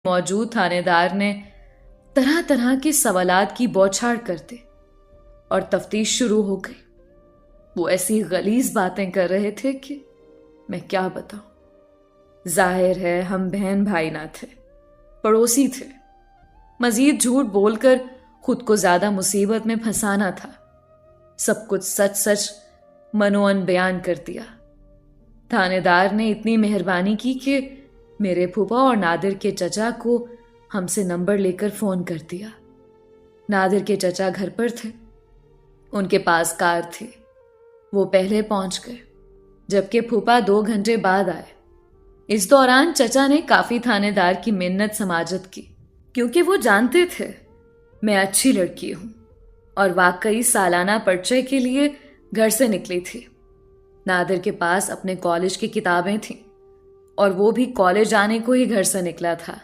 मौजूद थानेदार ने तरह तरह के सवालात की बौछार कर दी और तफ्तीश शुरू हो गई। वो ऐसी गलीज बातें कर रहे थे कि मैं क्या बताऊं। जाहिर है हम बहन भाई ना थे, पड़ोसी थे। मजीद झूठ बोलकर खुद को ज्यादा मुसीबत में फंसाना था। सब कुछ सच सच मनोअन बयान कर दिया। थानेदार ने इतनी मेहरबानी की कि मेरे फूफा और नादिर के चचा को हमसे नंबर लेकर फोन कर दिया। नादिर के चचा घर पर थे, उनके पास कार थी। वो पहले पहुंच गए, जबकि फूफा 2 घंटे बाद आए। इस दौरान चचा ने काफी थानेदार की मिन्नत समाजत की, क्योंकि वो जानते थे मैं अच्छी लड़की हूं और वाकई सालाना परिचय के लिए घर से निकली थी। नादिर के पास अपने कॉलेज की किताबें थीं और वो भी कॉलेज आने को ही घर से निकला था।